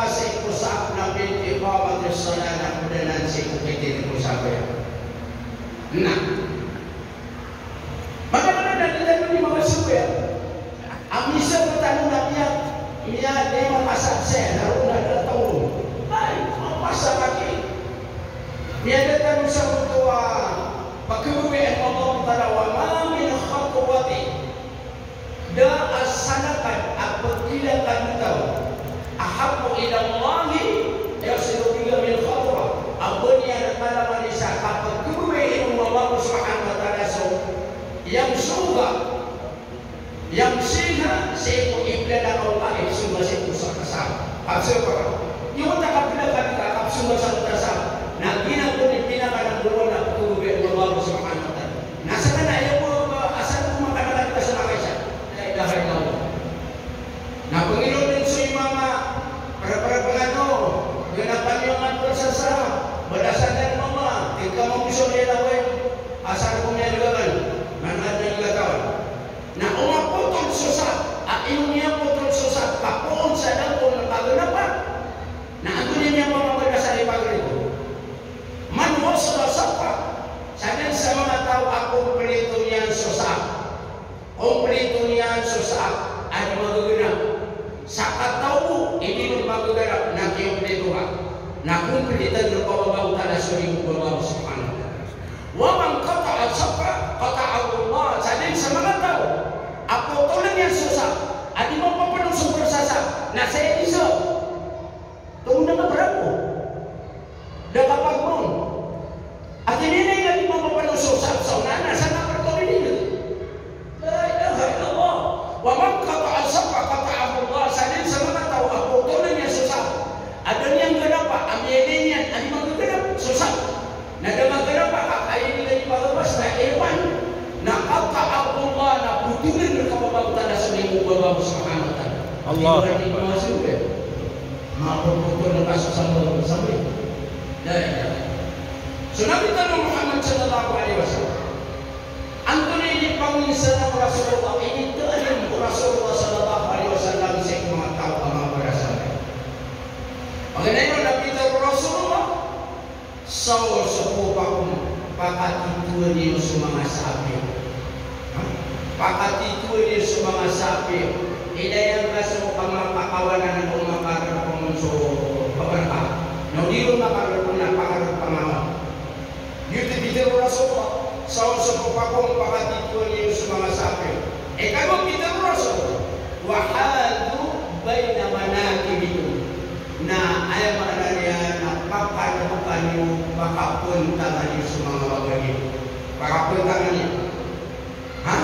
si kusap na binti iqamat as-salat na kudanan si kukitin kusap ya. Nah, bagaimana dan kita ini mengasuh ya? Amisa bertanya Nabi dia dia masak saya daruna datang. Baik, masak lagi. Dia datang sama pakuwe Allah Taala wa ma min khatwati da as-sanatan apabila kamu tahu ahabbu ila Allah yasiru biha min khatwa abuniya ta'ala manisha pakuwe Allah Subhanahu wa Taala yang surga yang sehingga seiko ibadah Allah itu masih pusat kesal. Hasil apa? Yang tak kapila kami tak kapsul masuk kesal. Nak bina pun dibina kadang dulu nak kubuat Allah Subhanahu Wa Taala. Nasakan ayat pun asal pun makan lagi pasal Aisyah. Dah Allah. Nak pengilu dan suimama para penganut genapan yang atur sesara berdasarkan Allah. Jika mau bisa dia tahu asal punya juga kan. Mana ada juga kawan. Nah orang potong susah, ilmunya potong susah, kapon sadang pun kenapa? Nah aku ni yang mau berdasar di pagi itu. Manusia sudah siapa? Saya sama tahu aku pelitunya susah, pelitunya susah. Ada bagaimana? Sakat tahu ini bagaimana? Nak yang pelituan, nak pun pelitan berkawal Allah Subhanahu wa Taala. Waman kata al-sabra kata Allah. Saya semangat tahu apa tolong yang susah. Adi mau penuh sumber sasa. Nah saya bisa. Tunggu dengan berapa? Dah kapan pun. Akhirnya ini lagi mau penuh susah. Saudara sana bertolong ini. La ilaha illallah. Waman kata al-sabra kata Allah. Saya semangat tahu apa tolong yang susah. Ada yang kenapa? Ambilnya. Adi mau kenapa? Susah. Nah dengan kenapa kakak ini lagi bagus nak Irfan nak kata Allah nak putulan berkabau tanda seminggu bawa Subhanahu Wa Taala. Allah. Ini masuk ke? Maafkan putulan kasus sambil. Dah. So Nabi Muhammad Sallallahu Alaihi Wasallam. Antara ini pengisah Rasulullah ini terim Rasulullah Sallallahu Alaihi Wasallam sekuma tahu amal berasal. Mengenai Nabi Rasulullah saw sepuh pakat itu dia semua sapi. Pakat itu dia semua sapi. Ida yang kasih kamar pakawanan dan umakar pengunsur pemerintah. Nodiru makar pernah pakar pengawal. Yuti bicara Rasulullah. Saw sepuh pakat itu dia semua sapi. Kalau kita Rasul, wahadu baina manakibikum. Nah, ayat mana dia nak pakai bukannya pakapun tangannya semua orang ini. Pakapun tangannya. Hah?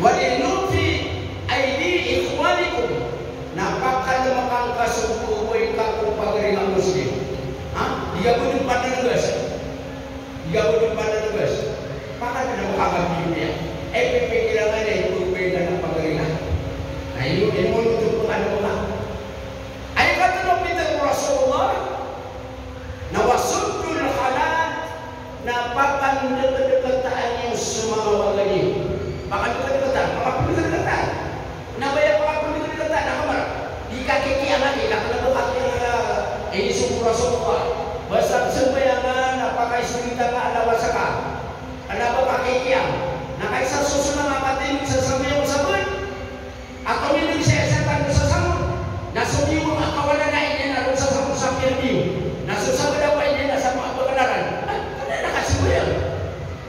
Wa inufi aidi ikhwanikum. Nah, pakai makan kasuku buat kaku pagari nak muslim. Hah? Dia pun pada nugas. Pakai kena pakai dia. EPP kirangan dia itu beda nak pagari nak. Nah, ini untuk bukan. Rasulullah nawasudul halal napakan dekat-dekatan yang semua warga ini pakan dekat-dekatan nabaya pakan dekat-dekatan nak kamar di kaki kiamat ni nak kena ini suku Rasulullah bahasa sembayangan apakah istri kita ada wasaka ada apa pakai kiam nak kaisa susunan apa ini sesama yang sabun atau ini bisa setan sesama nasubi mengakawana naiknya nak sesama sampai dia nasusa berapa ini nak sama apa kenalan ada kasih dia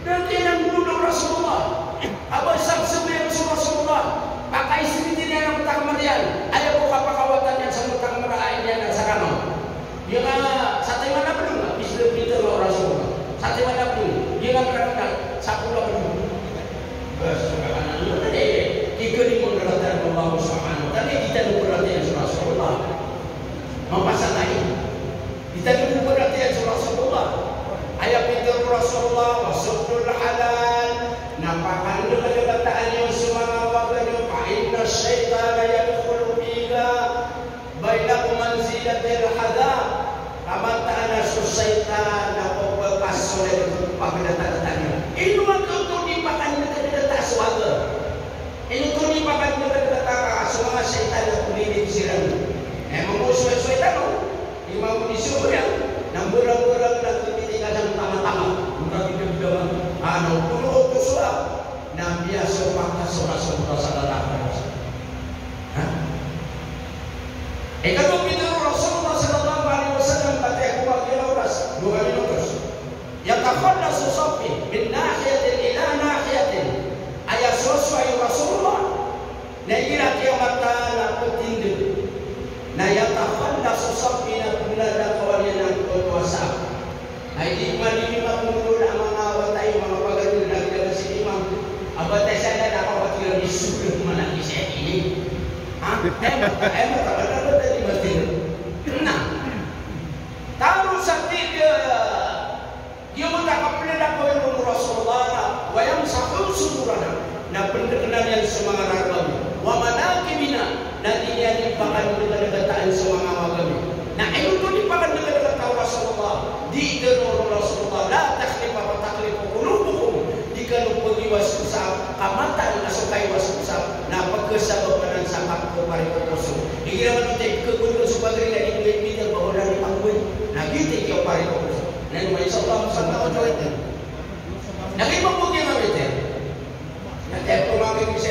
dan dia yang bunuh Rasulullah apa sampai Rasulullah pakai istri dia yang utang Maryam ada apa kawatan yang sama utang Maryam yang sakano dia nak sate mana belum bisa kita Rasulullah sate mana belum dia nak berangkat 10 belum bas sekarang itu tadi tiga di mengerti Allah Subhanahu tapi kita berarti Rasulullah mempasang lain kita berarti Rasulullah ayat itu Rasulullah wasudul halal nampakan dekat-dekatan yang semua wabani fa'inna syaitana yadkhulu biha bainakum manzilatil hadab kama ta'ana syaitan apa bekas oleh pagdatan-datannya ini waktu itu dipakan dekat-dekat suara ini tu dipakan dekat-dekat semua syaitan yang berdiri di sirang isu ya. Nang berang-berang nak kita kadang tama-tama. Bukan kita bilang, anu perlu sudah. Nang biasa pakai surah-surah saudara. Kalau kita Rasulullah sallallahu alaihi wasallam kata aku bagi orang 2 minutos. Yatakhallasu safi min nahiyatin ila nahiyatin. Ayat sesuai Rasulullah. Na ira kiamat na petindu. Na yatakhallasu safi na bulada kawalian kuasa. Ai di mali mapuluh na mga watay mga pagano na si imam. Abatay sana na ako bakil ni sudah mana kisah ini. Emang kadang-kadang dari masjid. Nah, tahu sakti dia mendapat pendapat Rasulullah, wa yang sahul sumurana. Nah, pendengaran yang semangat kami. Wa manakibina, nanti dia dipakai dengan kataan semangat kami. Nah, itu dipakai dengan kata Rasulullah. Di dalam Rasulullah, la takhlifa wa takhlifu qulubukum. Jika pergi wasusab, kamatan asukai wasusab. Nah, pekesababan sangat kembali ke kosong. Dikira kita kegunaan sebagai dari kita bawa dari panggung. Nah, kita kembali ke kosong. Nah, insyaAllah sama orang itu. Nah, kita mungkin apa itu? Nanti aku makin bisa